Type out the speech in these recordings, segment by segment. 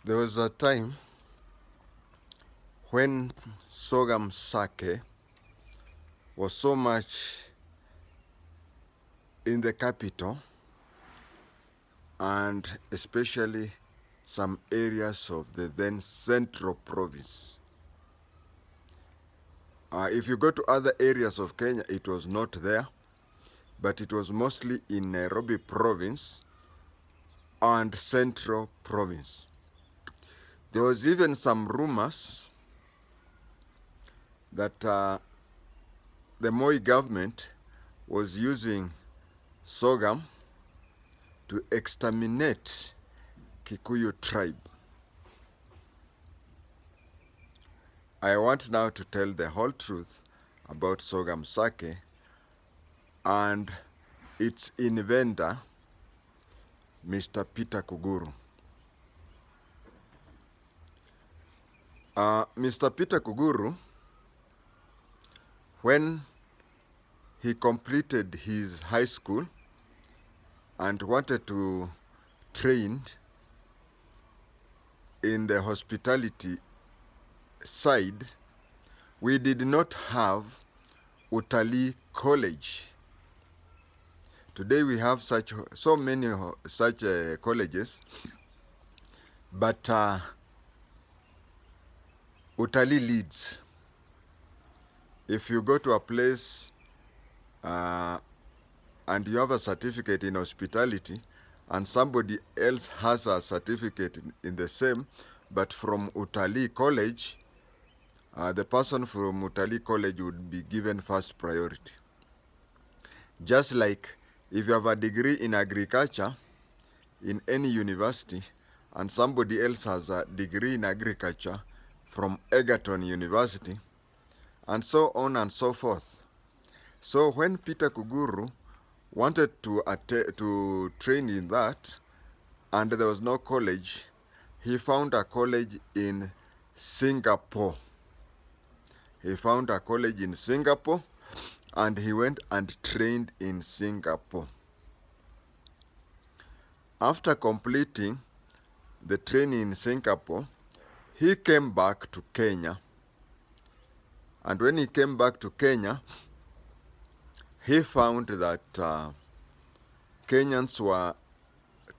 There was a time when sorghum sake was so much in the capital and especially some areas of the then central province. If you go to other areas of Kenya, it was not there, but it was mostly in Nairobi province and central province. There was even some rumors that the Moi government was using sorghum to exterminate Kikuyu tribe. I want now to tell the whole truth about sorghum sake and its inventor, Mr. Peter Kuguru. Mr. Peter Kuguru, when he completed his high school and wanted to train in the hospitality side, we did not have Utalii College. Today we have so many such colleges, but Utalii leads. If you go to a place and you have a certificate in hospitality and somebody else has a certificate in the same, but from Utalii College, the person from Utalii College would be given first priority. Just like if you have a degree in agriculture in any university and somebody else has a degree in agriculture from Egerton University, and so on and so forth. So when Peter Kuguru wanted to train in that, and there was no college, he found a college in Singapore. He found a college in Singapore, and he went and trained in Singapore. After completing the training in Singapore, he came back to Kenya. And when he came back to Kenya, he found that Kenyans were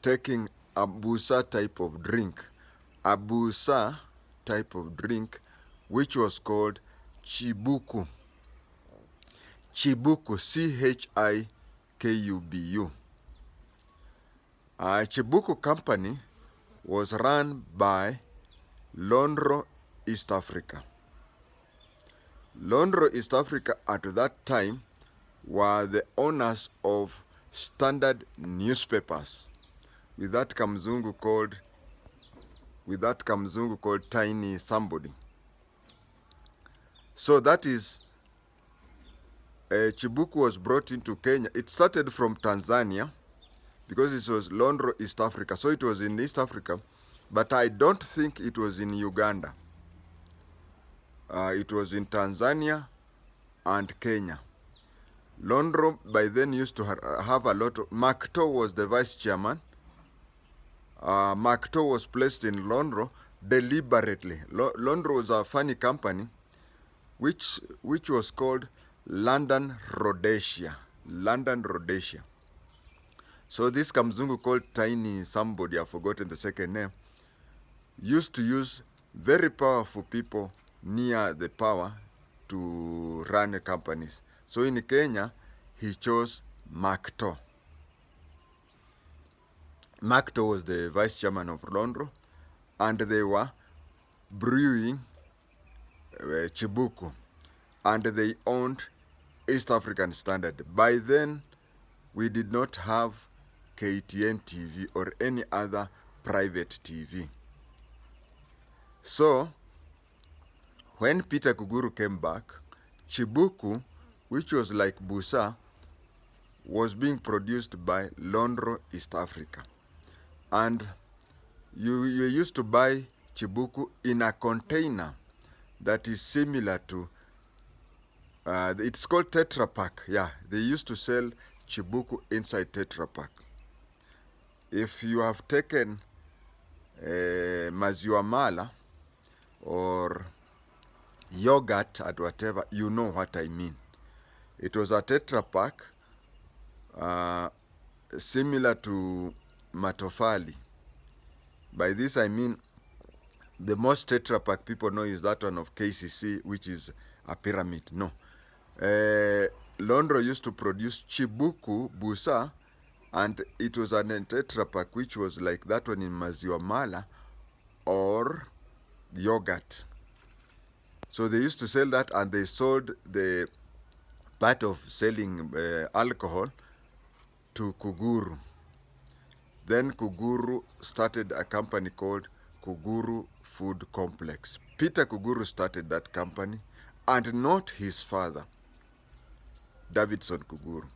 taking a busa type of drink, which was called chibuku. Chibuku, Chikubu. Chibuku Company was run by LANDO East Africa. LANDO East Africa at that time were the owners of standard newspapers with that kamzungu called Tiny Somebody. So that is Chibuku was brought into Kenya. It started from Tanzania because it was LANDO East Africa. So it was in East Africa, but I don't think it was in Uganda. It was in Tanzania and Kenya. LANDO by then used to have a lot of... Makto was the vice chairman. Makto was placed in LANDO deliberately. LANDO was a funny company which was called London Rhodesia. So this Kamzungu called Tiny Somebody, I've forgotten the second name, used to use very powerful people near the power to run companies. So in Kenya, he chose Makto. Makto was the vice chairman of LANDO, and they were brewing Chibuku, and they owned East African Standard. By then, we did not have KTN TV or any other private TV. So, when Peter Kuguru came back, Chibuku, which was like Busa, was being produced by LANDO East Africa. And you used to buy Chibuku in a container that is similar to, it's called Tetra Pak. Yeah, they used to sell Chibuku inside Tetra Pak. If you have taken maziwa mala or yogurt and whatever, you know what I mean. It was a Tetra Pak, similar to matofali. By this I mean the most Tetra Pak people know is that one of KCC, which is a pyramid. No. Londro used to produce Chibuku Busa, and it was an Tetra Pak which was like that one in maziwa mala or yogurt. So they used to sell that, and they sold the part of selling alcohol to Kuguru. Then Kuguru started a company called Kuguru Food Complex. Peter Kuguru started that company, and not his father, Davidson Kuguru.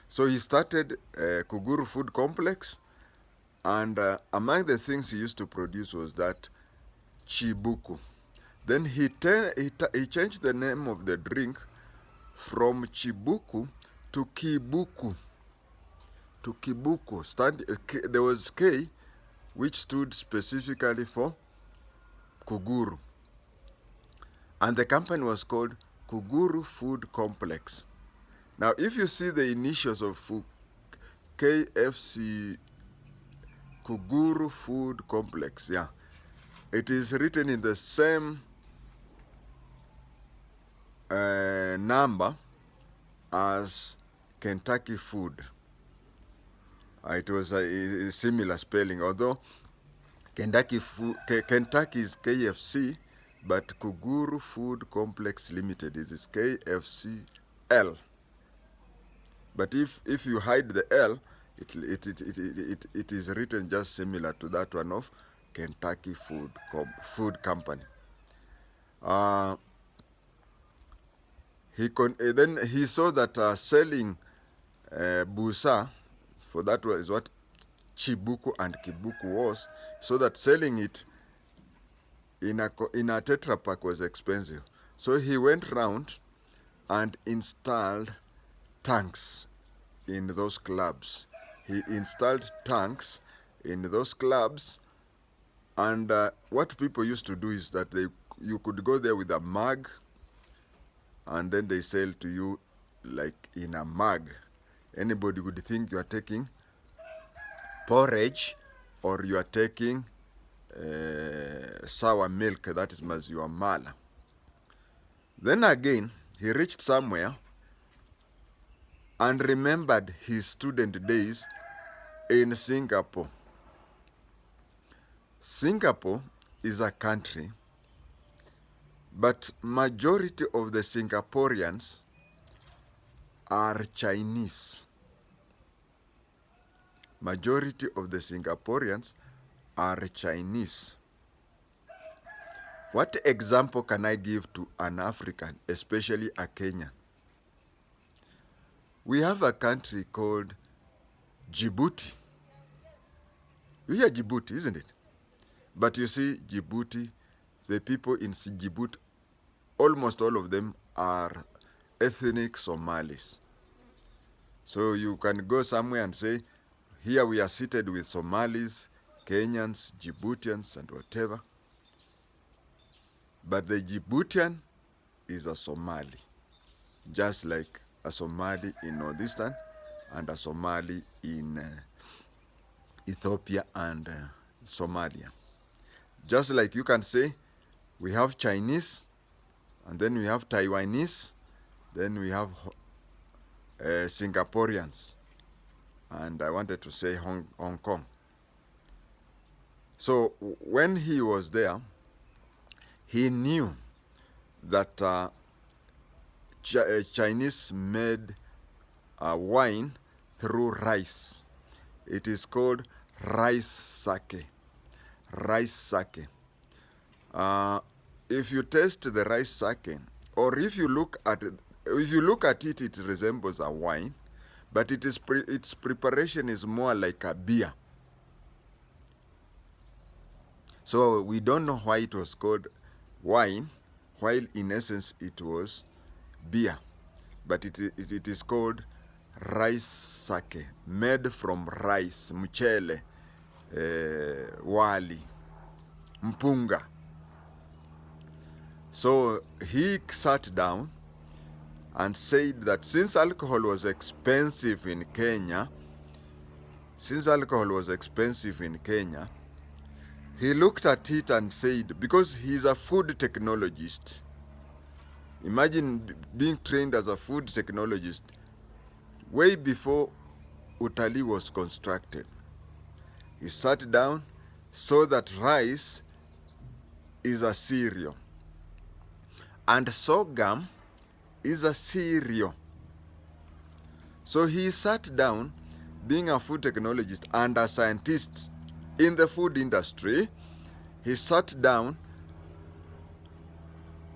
So he started Kuguru Food Complex, and among the things he used to produce was that Chibuku. Then he changed the name of the drink from Chibuku to Kibuku. To Kibuku. There was K, which stood specifically for Kuguru. And the company was called Kuguru Food Complex. Now, if you see the initials of KFC, Kuguru Food Complex, yeah, it is written in the same number as Kentucky Food. It was a similar spelling, although Kentucky is KFC, but Kuguru Food Complex Limited is KFCL. But if you hide the L, it is written just similar to that one of Kentucky Food Company. Then he saw that selling busa, for that is what Chibuku and Kibuku was, so that selling it in a Tetra Pak was expensive. So he went round and installed tanks in those clubs. He installed tanks in those clubs, and what people used to do is that you could go there with a mug, and then they sell to you like in a mug. Anybody would think you are taking porridge or you are taking sour milk, that is maziwa mala. Then again, he reached somewhere and remembered his student days in Singapore. Singapore is a country, but majority of the Singaporeans are Chinese. Majority of the Singaporeans are Chinese. What example can I give to an African, especially a Kenyan? We have a country called Djibouti. You hear Djibouti, isn't it? But you see, Djibouti, the people in Djibouti, almost all of them are ethnic Somalis. So you can go somewhere and say, here we are seated with Somalis, Kenyans, Djiboutians, and whatever. But the Djiboutian is a Somali, just like a Somali in Northeastern and a Somali in Ethiopia and Somalia. Just like you can say, we have Chinese, and then we have Taiwanese, then we have Singaporeans, and I wanted to say Hong Kong. So when he was there, he knew that Chinese made wine through rice. It is called rice sake. Rice sake. If you taste the rice sake, or if you look at it, it resembles a wine, but its preparation is more like a beer. So we don't know why it was called wine, while in essence it was beer. But it is called rice sake, made from rice, mchele, wali. mpunga. So he sat down and said that since alcohol was expensive in Kenya, he looked at it and said, because he's a food technologist, imagine being trained as a food technologist way before utalii was constructed. He sat down, saw that rice is a cereal and sorghum is a cereal. So he sat down, being a food technologist and a scientist in the food industry, he sat down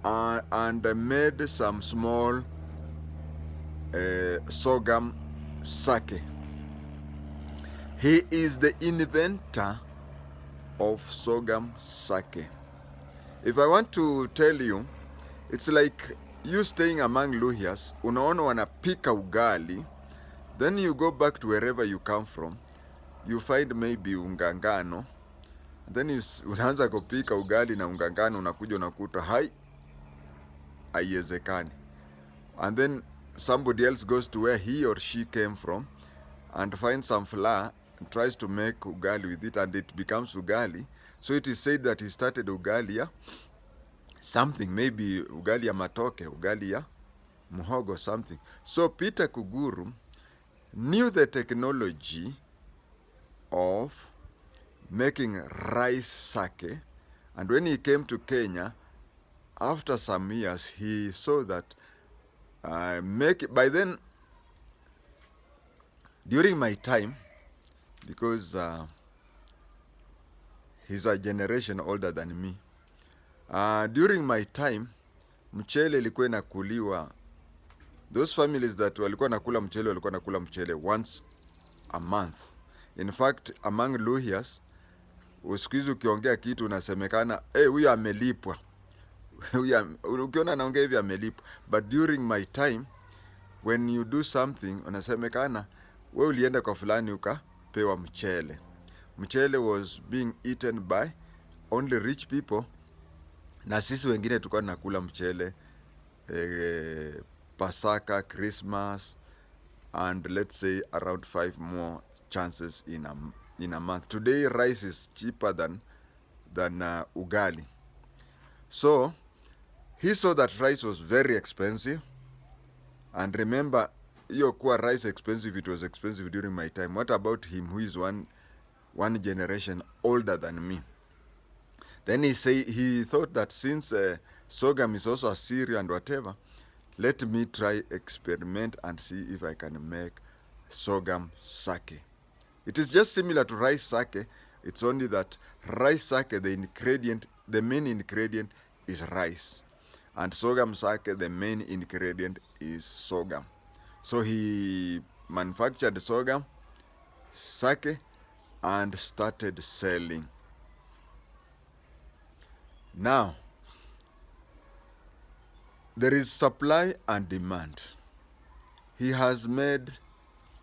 and made some small sorghum sake. He is the inventor of sorghum sake. If I want to tell you, it's like you staying among Luhyas, unaona wanapika ugali, then you go back to wherever you come from, you find maybe ungangano, then unaanza kupika ugali na ungangano, unakuja unakuta haiwezekani. And then somebody else goes to where he or she came from and finds some flour and tries to make ugali with it, and it becomes ugali. So it is said that he started ugali ya something, maybe ugali ya matoke, ugali ya muhogo, something. So Peter Kuguru knew the technology of making rice sake, and when he came to Kenya, after some years, he saw that by then, during my time, because he's a generation older than me, during my time, mchele ilikuwa inakuliwa, those families that walikuwa nakula mchele walikuwa nakula mchele once a month. In fact, among Luhyas, usikizi ukiongea kitu unasemekana, huyu amelipwa. Ukiona naongea hivi amelipwa. But during my time, when you do something, unasemekana, we ulienda kwa fulani ukapewa mchele. Mchele was being eaten by only rich people, na sisi wengine tulikuwa nakula mchele Pasaka, Christmas, and let's say around 5 more chances in a month. Today rice is cheaper than ugali. So he saw that rice was very expensive, and remember, hiyo kuwa rice expensive, it was expensive during my time. What about him, who is one generation older than me? Then he thought that since sorghum is also a cereal and whatever, let me try experiment and see if I can make sorghum sake. It is just similar to rice sake. It's only that rice sake, the main ingredient is rice, and sorghum sake, the main ingredient is sorghum. So he manufactured sorghum sake and started selling. Now, there is supply and demand. He has made,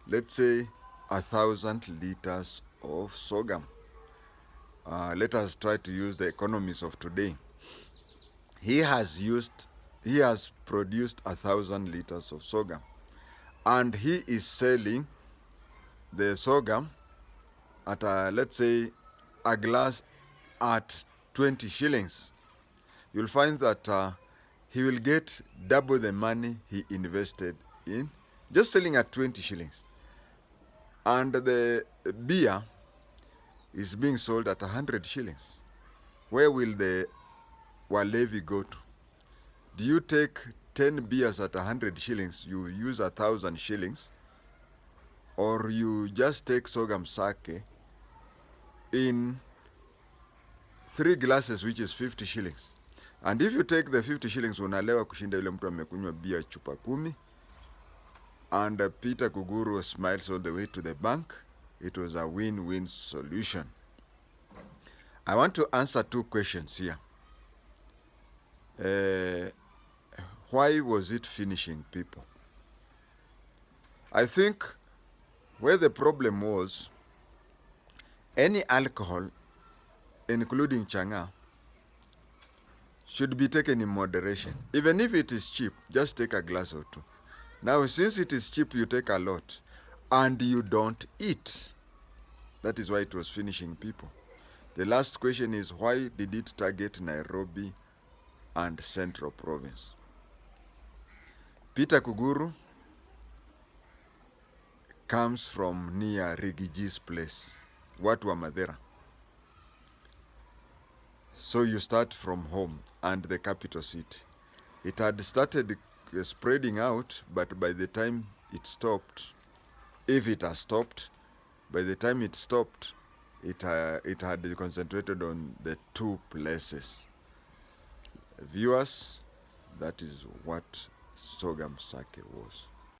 let's say, 1,000 liters of sorghum. Let us try to use the economies of today. He has produced 1,000 liters of sorghum, and he is selling the sorghum at let's say a glass at 20 shillings. You'll find that he will get double the money he invested in just selling at 20 shillings. And the beer is being sold at 100 shillings. Where will the walevi go to? Do you take 10 beers at 100 shillings, you use 1,000 shillings, or you just take sorghum sake in 3 glasses, which is 50 shillings? And if you take the 50 shillings, unalewa kushinda yule mtu amekunywa bia chupa 10. And Peter Kuguru smiles all the way to the bank. It was a win-win solution. I want to answer 2 questions here. Why was it finishing people? I think where the problem was, any alcohol including changa, should be taken in moderation. Even if it is cheap, just take a glass or two. Now, since it is cheap, you take a lot, and you don't eat. That is why it was finishing people. The last question is, why did it target Nairobi and Central Province? Peter Kuguru comes from near Rigiji's place, Watu wa Madera. So you start from home and the capital city. It had started spreading out, but by the time it stopped, if it has stopped, by the time it stopped, it had concentrated on the two places. Viewers, that is what Sorghum Sake was.